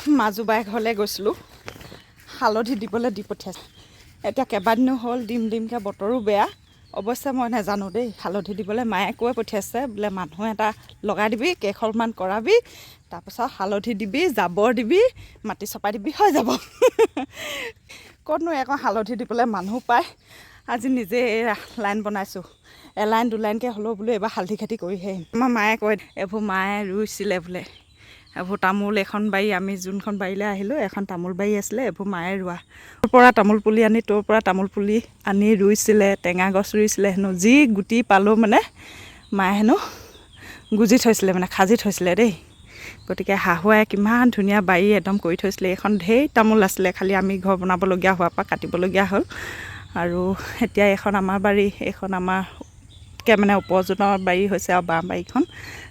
মাজুবাই ঘৰলৈ গৈছিলোঁ, হালধি দিবলৈ দি পঠিয়াইছে। এতিয়া কেইবাদিনো হ'ল দিমকৈ বতৰো বেয়া। অৱশ্যে মই নাজানো দেই, হালধি দিবলৈ মায়ে কৈ পঠিয়াইছে বোলে মানুহ এটা লগাই দিবি, কেইখনমান কৰাবি, তাৰপিছত হালধি দিবি, জাবৰ দিবি, মাটি চপাই দিবি, হৈ যাব। ক'তনো আকৌ হালধি দিবলৈ মানুহ পায়। আজি নিজে এই লাইন বনাইছোঁ, এলাইন দুলাইনকৈ হ'লেও বোলো এইবাৰ হালধি খেতি কৰিহে আহিম। আমাৰ মায়ে কয় এইবোৰ মায়ে ৰুইছিলে বোলে, এইবোৰ তামোল এখন বাৰী, আমি যোনখন বাৰীলৈ আহিলোঁ এখন তামোল বাৰী আছিলে, এইবোৰ মায়ে ৰোৱা। তোৰ পৰা তামোল পুলি আনি, তোৰ পৰা তামোল পুলি আনি ৰুইছিলে, টেঙা গছ ৰুইছিলে হেনো, যি গুটি পালোঁ মানে মায়ে হেনো গুজি থৈছিলে, মানে সাজি থৈছিলে দেই। গতিকে শাহুৱাই কিমান ধুনীয়া বাৰী একদম কৰি থৈছিলে। এইখন ঢেৰ তামোল আছিলে, খালি আমি ঘৰ বনাবলগীয়া হোৱাৰ পৰা কাটিবলগীয়া হ'ল। আৰু এতিয়া এইখন আমাৰ বাৰী, এইখন আমাৰকৈ মানে উপজনৰ বাৰী হৈছে আৰু বাঁহ বাৰীখন।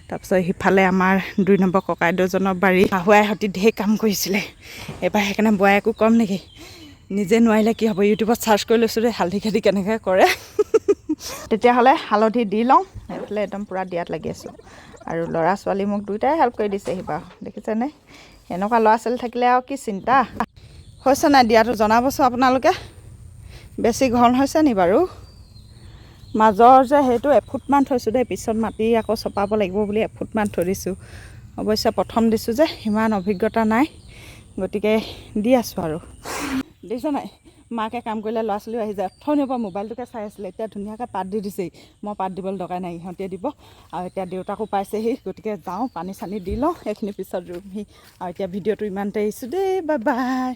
তাৰপিছত সিফালে আমাৰ 2 নম্বৰ ককাইদেউজনৰ বাৰী। শাহুৱাই সৈতে ঢেৰ কাম কৰিছিলে। এইবাৰ সেইকাৰণে বোৱাৰীকো ক'ম নেকি, নিজে নোৱাৰিলে কি হ'ব, ইউটিউবত চাৰ্চ কৰি লৈছোঁ দেই হালধি খেতি কেনেকৈ কৰে। তেতিয়াহ'লে হালধি দি লওঁ, এইফালে একদম পূৰা দিয়াত লাগি আছোঁ। আৰু ল'ৰা ছোৱালী মোক দুয়োটাই হেল্প কৰি দিছেহি বাৰু, দেখিছেনে? এনেকুৱা ল'ৰা ছোৱালী থাকিলে আৰু কি চিন্তা। হৈছে নাই দিয়াটো জনাবচোন আপোনালোকে, বেছি ঘন হৈছে নি বাৰু? মাজৰ যে সেইটো এফুটমান থৈছোঁ দেই, পিছত মাটি আকৌ চপাব লাগিব বুলি এফুটমান থৈ দিছোঁ। অৱশ্যে প্ৰথম দিছোঁ যে সিমান অভিজ্ঞতা নাই, গতিকে দি আছোঁ আৰু। দেখিছ নাই, মাকে কাম কৰিলে ল'ৰা ছোৱালীও আহি যায়। অথনিৰ পৰা মোবাইলটোকে চাই আছিলে, এতিয়া ধুনীয়াকৈ পাত দি দিছেহি। মই পাত দিবলৈ দৰকাৰ নাই, ইহঁতে দিব। আৰু এতিয়া দেউতাকো পাইছেহি, গতিকে যাওঁ পানী চানী দি লওঁ, এইখিনি পিছত ৰুমহি। আৰু এতিয়া ভিডিঅ'টো ইমানতে এৰিছোঁ দেই, বাই বাই।